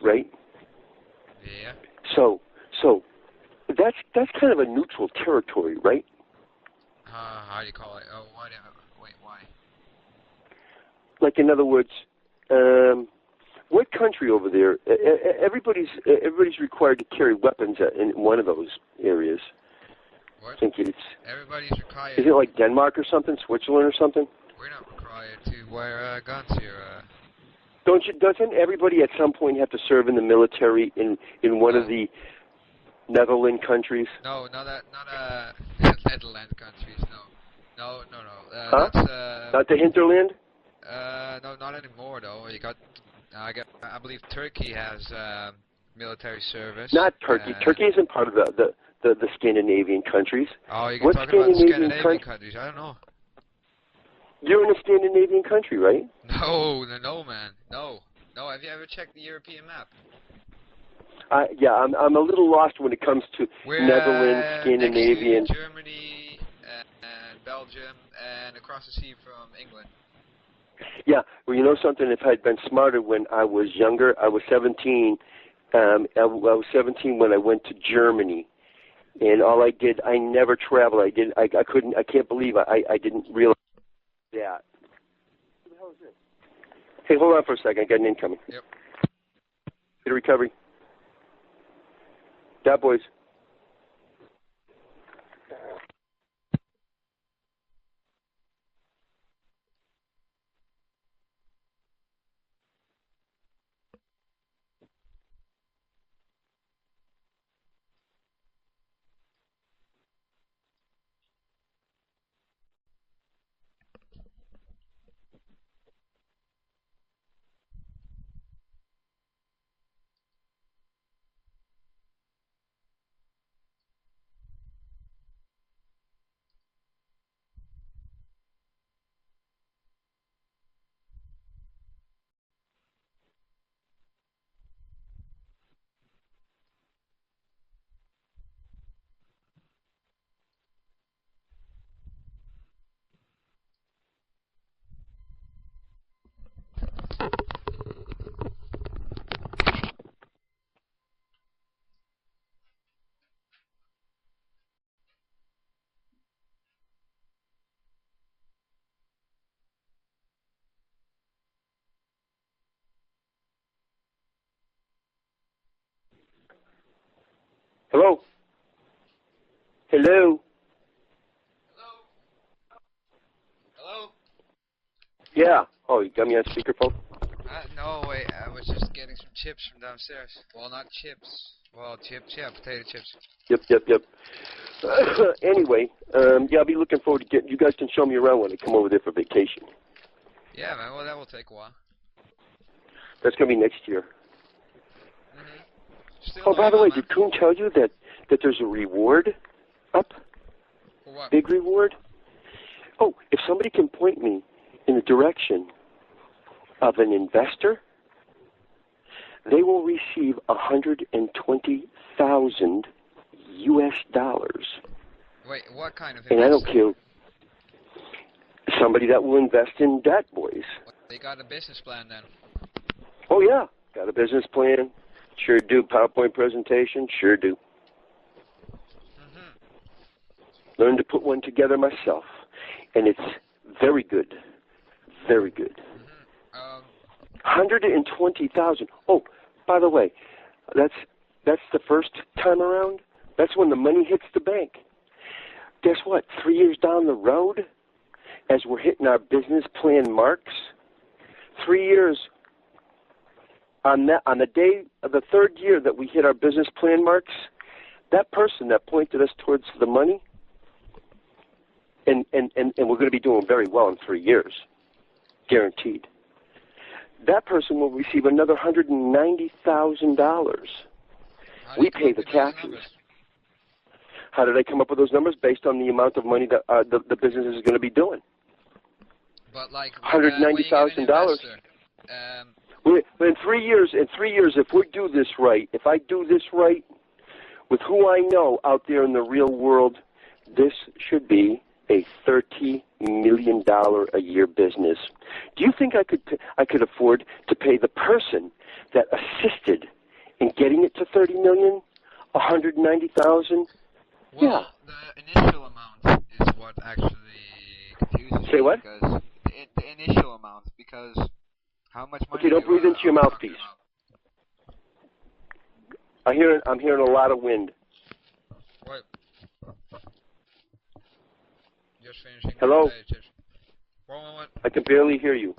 right? Yeah. So that's kind of a neutral territory, right? How do you call it? Oh, what? Wait, why? Like, in other words, what country over there? Everybody's required to carry weapons in one of those areas. What? I think it's. Everybody's required. Is it like Denmark or something, Switzerland or something? We're not required to wear guns here. Doesn't everybody at some point have to serve in the military in one of the Netherlands countries? No, not Netherlands countries. No. Huh? That's Not the hinterland? no, not anymore though. You got, I believe Turkey has military service. Not Turkey. Turkey isn't part of the Scandinavian countries. Oh, you can What talk about the Scandinavian Scandinavian countries. I don't know. You're in a Scandinavian country, right? No, man. No. Have you ever checked the European map? Yeah, I'm a little lost when it comes to We're Netherlands, Scandinavian. next to Germany and Belgium and across the sea from England. Yeah, well, you know something? If I'd been smarter when I was younger, I was 17. I was 17 when I went to Germany, and all I did, I never traveled. I can't believe I didn't realize that. Who the hell is this? Hey, hold on for a second. I got an incoming. Yep. Get a recovery. Datboys. Hello? Hello? Hello? Yeah. Oh, you got me on speakerphone? No, wait. I was just getting some chips from downstairs. Well, not chips. Well, chips, yeah, potato chips. Yep. Anyway, yeah, I'll be looking forward to getting. You guys can show me around when I come over there for vacation. Yeah, man. Well, that will take a while. That's gonna be next year. Still Oh, by the way, man. did Kuhn tell you that there's a reward up? For what? Big reward? Oh, if somebody can point me in the direction of an investor, they will receive $120,000 US. Wait, what kind of investor? And I don't care. Somebody that will invest in Datboys. They got a business plan then. Oh yeah, got a business plan. Sure do. PowerPoint presentation. Sure do. Learned to put one together myself, and it's very good. Very good. 120,000. Oh, by the way, that's the first time around. That's when the money hits the bank. Guess what? 3 years down the road, as we're hitting our business plan marks, 3 years on the day of the third year that we hit our business plan marks, that person that pointed us towards the money, and we're going to be doing very well in 3 years, guaranteed. That person will receive another $190,000. We pay the taxes. How did I come up with those numbers? Based on the amount of money that the business is going to be doing. But like $190,000. In 3 years, if we do this right, if I do this right, with who I know out there in the real world, this should be a $30 million a year business. Do you think I could afford to pay the person that assisted in getting it to 30 million, 190,000? Well, Yeah. The initial amount is what actually confuses Say me. what? Because the initial amount, because how much money? Okay, don't breathe into your are we mouthpiece. I'm hearing a lot of wind. What? Just finishing. Hello? One moment. I can barely hear you.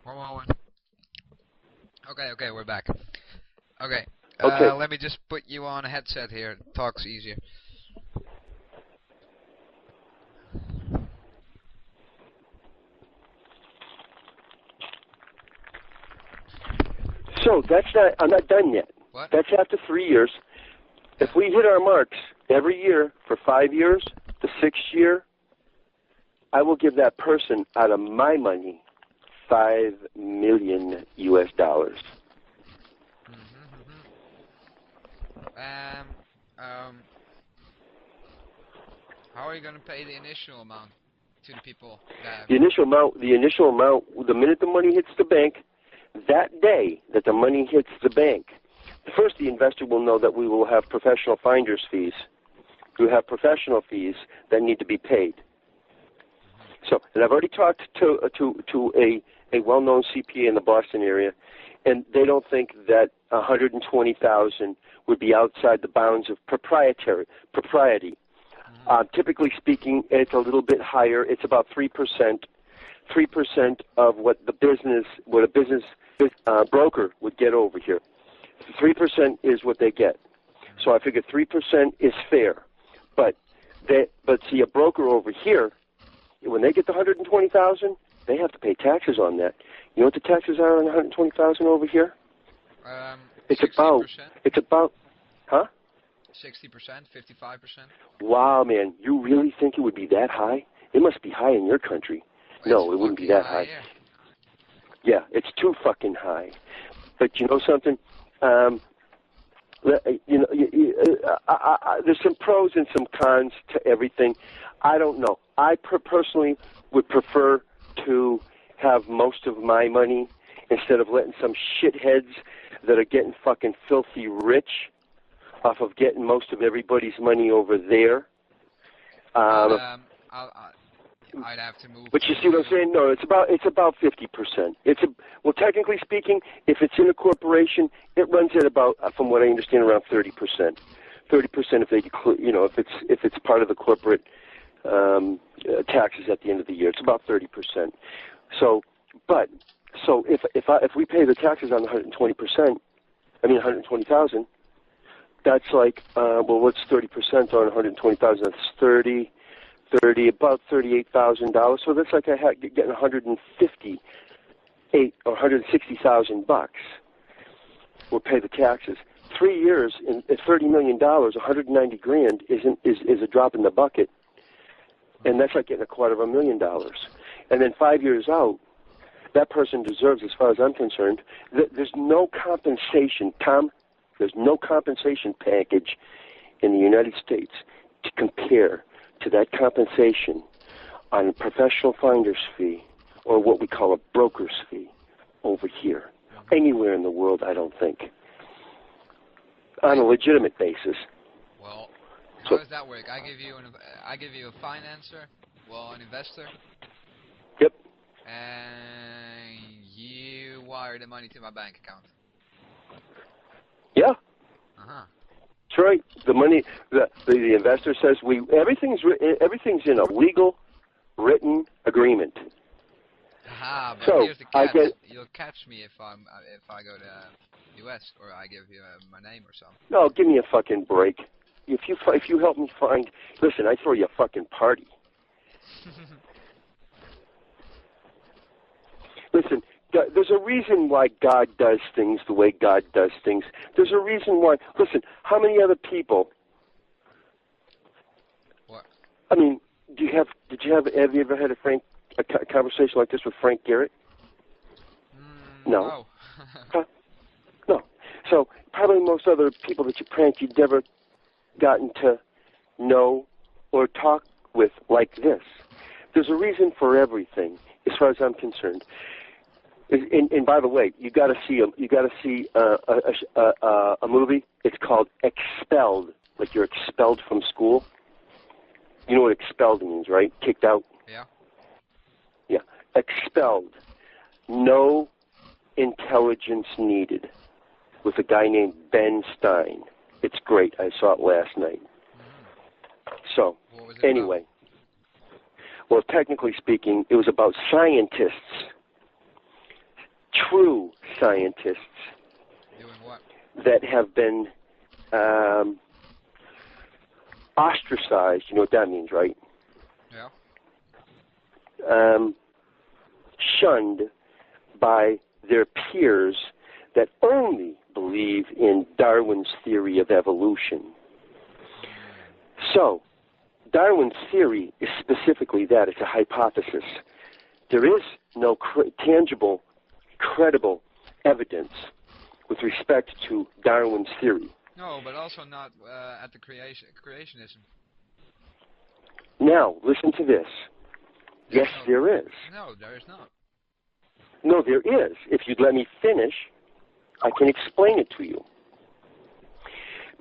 One moment. Okay, we're back. Okay. Okay. Let me just put you on a headset here. It talks easier. So I'm not done yet. What? That's after 3 years. If we hit our marks every year for 5 years, the 6th year, I will give that person out of my money $5 million US. How are you going to pay the initial amount to the people that... The initial amount, the minute the money hits the bank, that day that the money hits the bank, first the investor will know that we will have professional finder's fees. We have professional fees that need to be paid. So, and I've already talked to a well-known CPA in the Boston area, and they don't think that 120,000 would be outside the bounds of propriety. Typically speaking, it's a little bit higher. It's about 3%. 3% of what a business broker would get over here. 3% is what they get. So I figure 3% is fair. But see, a broker over here, when they get the 120,000, they have to pay taxes on that. You know what the taxes are on 120,000 over here? It's 60%? about, huh? 60%, 55%? Wow, man, you really think it would be that high? It must be high in your country. No, it wouldn't be that high. Yeah, it's too fucking high. But you know something? There's some pros and some cons to everything. I don't know. I personally would prefer to have most of my money instead of letting some shitheads that are getting fucking filthy rich off of getting most of everybody's money over there. I'd have to move. But you see what I'm saying? No, it's about 50%. Well, technically speaking, if it's in a corporation, it runs at about, from what I understand, around 30%. 30% if they, if it's part of the corporate taxes at the end of the year, it's about 30%. So if we pay the taxes on 120%, 120,000, that's like what's 30% on 120,000? That's 30, about $38,000. So that's like getting 158 or 160,000 bucks. We'll pay the taxes. 3 years at $30 million, 190 grand is a drop in the bucket, and that's like getting $250,000. And then 5 years out, that person deserves, as far as I'm concerned, there's no compensation, Tom. There's no compensation package in the United States to compare to that compensation on a professional finder's fee or what we call a broker's fee over here. Anywhere in the world, I don't think. On a legitimate basis. Well, how does that work? I give you a financer, an investor. Yep. And you wire the money to my bank account. Yeah. Uh-huh. That's right. The money, the investor says everything's in a legal, written agreement. Aha, but so here's the catch. You'll catch me if I go to U.S. or I give you my name or something. No, give me a fucking break. If you help me find, listen, I throw you a fucking party. Listen, there's a reason why God does things the way God does things. There's a reason why. Listen, how many other people? What? I mean, have you ever had a conversation like this with Frank Garrett? No. Huh? No. So probably most other people that you prank, you'd never gotten to know or talk with like this. There's a reason for everything, as far as I'm concerned. And by the way, you got to see a movie. It's called Expelled, like you're expelled from school. You know what expelled means, right? Kicked out. Yeah. Yeah. Expelled. No intelligence needed. With a guy named Ben Stein. It's great. I saw it last night. So, anyway. Well, technically speaking, it was about scientists. True scientists. Doing what? That have been ostracized. You know what that means, right? Yeah. Shunned by their peers that only believe in Darwin's theory of evolution. So, Darwin's theory is specifically that. It's a hypothesis. There is no tangible, credible evidence with respect to Darwin's theory. No, but also not at the creationism. Now, listen to this. Yes, there is. No, there is not. No, there is. If you'd let me finish, I can explain it to you.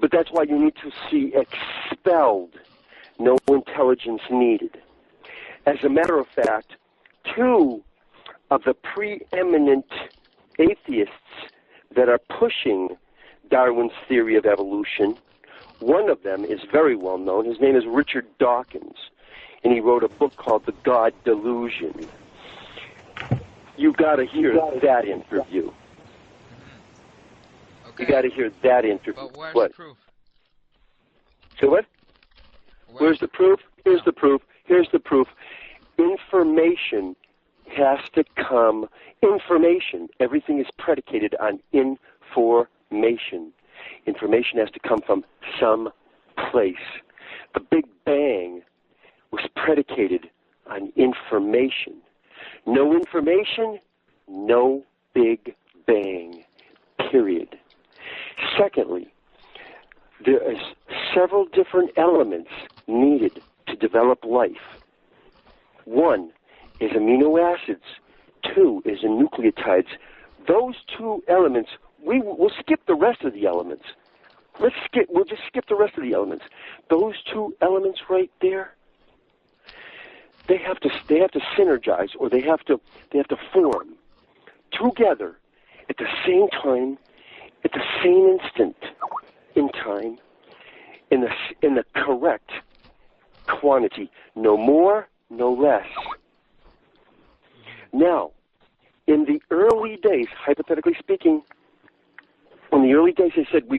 But that's why you need to see expelled, no intelligence needed. As a matter of fact, two of the preeminent atheists that are pushing Darwin's theory of evolution, one of them is very well known. His name is Richard Dawkins, and he wrote a book called The God Delusion. You got to hear that interview. Okay. You got to hear that interview. But where's what? the proof? So what? Where's the proof? Here's the proof. Here's the proof. Information has to come. Information. Everything is predicated on information. Information has to come from some place. The Big Bang was predicated on information. No information, no Big Bang. Period. Secondly, there are several different elements needed to develop life. One is amino acids. Two is nucleotides. Those two elements, we'll skip the rest of the elements. We'll just skip the rest of the elements. Those two elements right there, they have to synergize, or they have to form together at the same time, at the same instant in time, in the correct quantity, no more, no less. Now, in the early days, hypothetically speaking, in the early days, they said we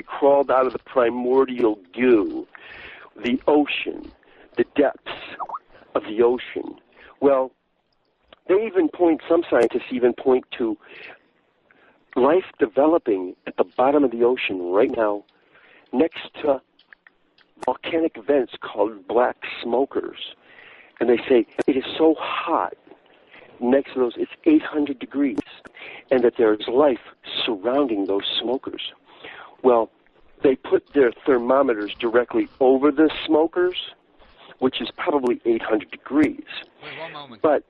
crawled out of the primordial goo, the ocean, the depths of the ocean. Well, some scientists even point to life developing at the bottom of the ocean right now next to volcanic vents called black smokers. And they say it is so hot next to those, it's 800 degrees, and that there's life surrounding those smokers. Well, they put their thermometers directly over the smokers, which is probably 800 degrees. Wait, one moment. But